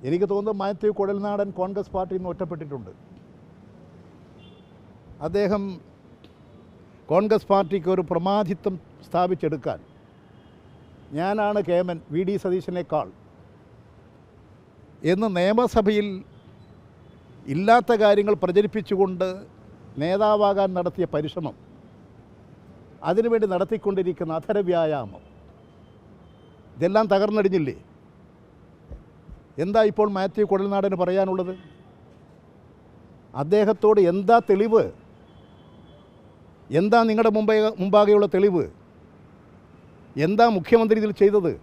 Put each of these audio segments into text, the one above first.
എനിക്ക് തോന്നുന്നു മാത്യു കുഴൽനാടൻ കോൺഗ്രസ് പാർട്ടിയിൽ നിന്ന് ഒറ്റപ്പെട്ടിട്ടുണ്ട്. അദ്ദേഹം കോൺഗ്രസ് പാർട്ടിക്ക് ഒരു പ്രമാദിത്വം സ്ഥാപിച്ചെടുക്കാൻ ഞാനാണ് കേമൻ വി ഡി സതീശനേക്കാൾ എന്ന് നിയമസഭയിൽ ഇല്ലാത്ത കാര്യങ്ങൾ പ്രചരിപ്പിച്ചുകൊണ്ട് നേതാവാകാൻ നടത്തിയ പരിശ്രമം, അതിനുവേണ്ടി നടത്തിക്കൊണ്ടിരിക്കുന്ന അധരവ്യായാമം, ഇതെല്ലാം തകർന്നടിഞ്ഞില്ലേ? എന്താ ഇപ്പോൾ മാത്യു കുഴൽനാടന് പറയാനുള്ളത്? അദ്ദേഹത്തോട് എന്താ തെളിവ്? എന്താ നിങ്ങളുടെ മുമ്പാകെയുള്ള തെളിവ്? എന്താ മുഖ്യമന്ത്രി ഇതിൽ ചെയ്തത്?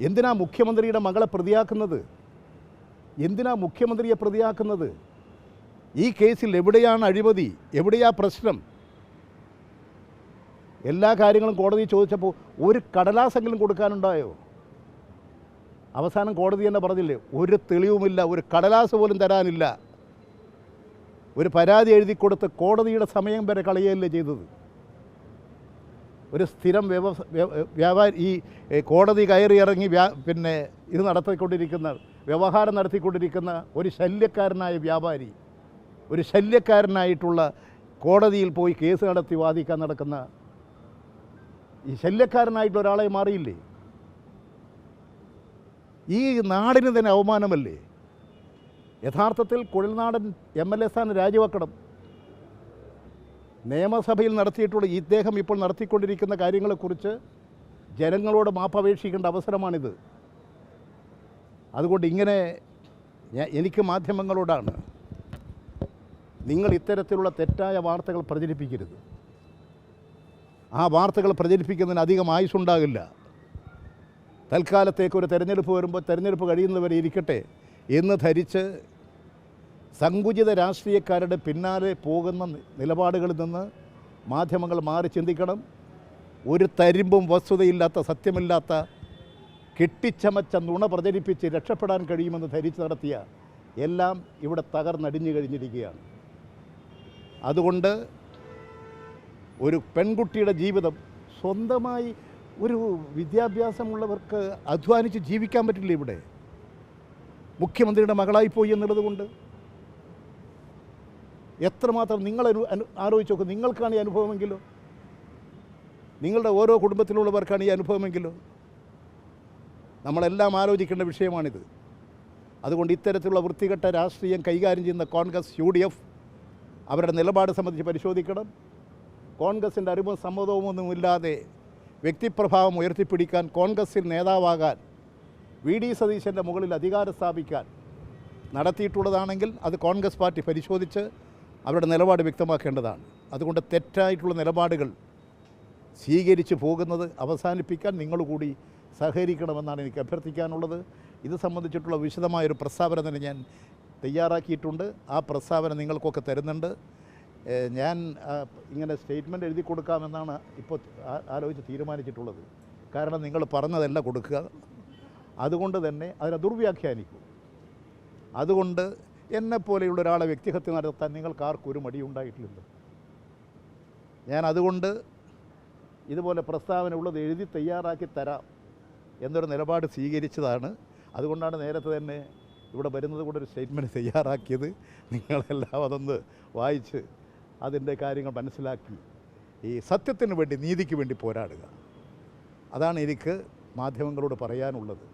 എന്തിനാ മുഖ്യമന്ത്രിയുടെ മകളെ പ്രതിയാക്കുന്നത്? എന്തിനാ മുഖ്യമന്ത്രിയെ പ്രതിയാക്കുന്നത്? ഈ കേസിൽ എവിടെയാണ് അഴിമതി? എവിടെയാ പ്രശ്നം? എല്ലാ കാര്യങ്ങളും കോടതി ചോദിച്ചപ്പോൾ ഒരു കടലാസെങ്കിലും കൊടുക്കാനുണ്ടായോ? അവസാനം കോടതി തന്നെ പറഞ്ഞില്ലേ, ഒരു തെളിവുമില്ല, ഒരു കടലാസ് പോലും തരാനില്ല. ഒരു പരാതി എഴുതി കൊടുത്ത് കോടതിയുടെ സമയം വരെ കളയുകയല്ലേ ചെയ്തത്. ഒരു സ്ഥിരം വ്യാപാരി, ഈ കോടതി കയറി ഇറങ്ങി പിന്നെ ഇത് നടത്തിക്കൊണ്ടിരിക്കുന്ന, വ്യവഹാരം നടത്തിക്കൊണ്ടിരിക്കുന്ന ഒരു ശല്യക്കാരനായ വ്യാപാരി, ഒരു ശല്യക്കാരനായിട്ടുള്ള കോടതിയിൽ പോയി കേസ് നടത്തി വാദിക്കാൻ നടക്കുന്ന ഈ ശല്യക്കാരനായിട്ടുള്ള ഒരാളെ മാറിയില്ലേ? ഈ നാടിന് തന്നെ അവമാനമല്ലേ? യഥാർത്ഥത്തിൽ കുഴൽനാടൻ MLA സ്ഥാനം രാജിവെക്കണം. നിയമസഭയിൽ നടത്തിയിട്ടുള്ള ഇദ്ദേഹം ഇപ്പോൾ നടത്തിക്കൊണ്ടിരിക്കുന്ന കാര്യങ്ങളെക്കുറിച്ച് ജനങ്ങളോട് മാപ്പപേക്ഷിക്കേണ്ട അവസരമാണിത്. അതുകൊണ്ട് ഇങ്ങനെ എനിക്ക് മാധ്യമങ്ങളോടാണ്, നിങ്ങൾ ഇത്തരത്തിലുള്ള തെറ്റായ വാർത്തകൾ പ്രചരിപ്പിക്കരുത്. ആ വാർത്തകൾ പ്രചരിപ്പിക്കുന്നതിന് അധികം ആയുസ്സുണ്ടാകില്ല. തൽക്കാലത്തേക്ക് ഒരു തെരഞ്ഞെടുപ്പ് വരുമ്പോൾ തെരഞ്ഞെടുപ്പ് കഴിയുന്നവരെ ഇരിക്കട്ടെ എന്ന് ധരിച്ച് സങ്കുചിത രാഷ്ട്രീയക്കാരുടെ പിന്നാലെ പോകുന്ന നിലപാടുകളിൽ നിന്ന് മാധ്യമങ്ങൾ മാറി ചിന്തിക്കണം. ഒരു തരിമ്പും വസ്തുതയില്ലാത്ത, സത്യമില്ലാത്ത, കെട്ടിച്ചമച്ച നുണ പ്രചരിപ്പിച്ച് രക്ഷപ്പെടാൻ കഴിയുമെന്ന് ധരിച്ച് നടത്തിയ എല്ലാം ഇവിടെ തകർന്നടിഞ്ഞു കഴിഞ്ഞിരിക്കുകയാണ്. അതുകൊണ്ട് ഒരു പെൺകുട്ടിയുടെ ജീവിതം, സ്വന്തമായി ഒരു വിദ്യാഭ്യാസമുള്ളവർക്ക് അധ്വാനിച്ച് ജീവിക്കാൻ പറ്റില്ല. ഇവിടെ മുഖ്യമന്ത്രിയുടെ മകളായിപ്പോയി എന്നുള്ളത് കൊണ്ട് എത്രമാത്രം നിങ്ങൾ ആലോചിച്ച് നോക്കും. നിങ്ങൾക്കാണ് ഈ അനുഭവമെങ്കിലോ, നിങ്ങളുടെ ഓരോ കുടുംബത്തിലുള്ളവർക്കാണ് ഈ അനുഭവമെങ്കിലോ, നമ്മളെല്ലാം ആലോചിക്കേണ്ട വിഷയമാണിത്. അതുകൊണ്ട് ഇത്തരത്തിലുള്ള വൃത്തികെട്ട രാഷ്ട്രീയം കൈകാര്യം ചെയ്യുന്ന കോൺഗ്രസ്, UDF അവരുടെ നിലപാട് സംബന്ധിച്ച് പരിശോധിക്കണം. കോൺഗ്രസിൻ്റെ അറിവും സമ്മതവുമൊന്നുമില്ലാതെ വ്യക്തിപ്രഭാവം ഉയർത്തിപ്പിടിക്കാൻ, കോൺഗ്രസിൽ നേതാവാകാൻ, വി ഡി സതീശൻ്റെ മുകളിൽ അധികാരം സ്ഥാപിക്കാൻ നടത്തിയിട്ടുള്ളതാണെങ്കിൽ അത് കോൺഗ്രസ് പാർട്ടി പരിശോധിച്ച് അവരുടെ നിലപാട് വ്യക്തമാക്കേണ്ടതാണ്. അതുകൊണ്ട് തെറ്റായിട്ടുള്ള നിലപാടുകൾ സ്വീകരിച്ച് പോകുന്നത് അവസാനിപ്പിക്കാൻ നിങ്ങൾ കൂടി സഹകരിക്കണമെന്നാണ് എനിക്ക് അഭ്യർത്ഥിക്കാനുള്ളത്. ഇത് സംബന്ധിച്ചിട്ടുള്ള വിശദമായൊരു പ്രസ്താവന തന്നെ ഞാൻ തയ്യാറാക്കിയിട്ടുണ്ട്. ആ പ്രസ്താവന നിങ്ങൾക്കൊക്കെ തരുന്നുണ്ട്. ഞാൻ ഇങ്ങനെ സ്റ്റേറ്റ്മെൻറ്റ് എഴുതി കൊടുക്കാമെന്നാണ് ഇപ്പോൾ ആലോചിച്ച് തീരുമാനിച്ചിട്ടുള്ളത്. കാരണം നിങ്ങൾ പറഞ്ഞതല്ല കൊടുക്കുക, അതുകൊണ്ട് തന്നെ അതിനെ ദുർവ്യാഖ്യാനിക്കും. അതുകൊണ്ട് എന്നെപ്പോലെയുള്ള ഒരാളെ വ്യക്തിഹത്യ നടത്താൻ നിങ്ങൾക്ക് ആർക്കും ഒരു മടിയുണ്ടായിട്ടില്ല. ഞാൻ അതുകൊണ്ട് ഇതുപോലെ പ്രസ്താവന ഉള്ളത് എഴുതി തയ്യാറാക്കി തരാം എന്നൊരു നിലപാട് സ്വീകരിച്ചതാണ്. അതുകൊണ്ടാണ് നേരത്തെ തന്നെ ഇവിടെ വരുന്നത് കൂടെ ഒരു സ്റ്റേറ്റ്മെൻറ്റ് തയ്യാറാക്കിയത്. നിങ്ങളെല്ലാം അതൊന്ന് വായിച്ച് അതിൻ്റെ കാര്യങ്ങൾ മനസ്സിലാക്കി ഈ സത്യത്തിന് വേണ്ടി, നീതിക്ക് വേണ്ടി പോരാടുക. അതാണ് എനിക്ക് മാധ്യമങ്ങളോട് പറയാനുള്ളത്.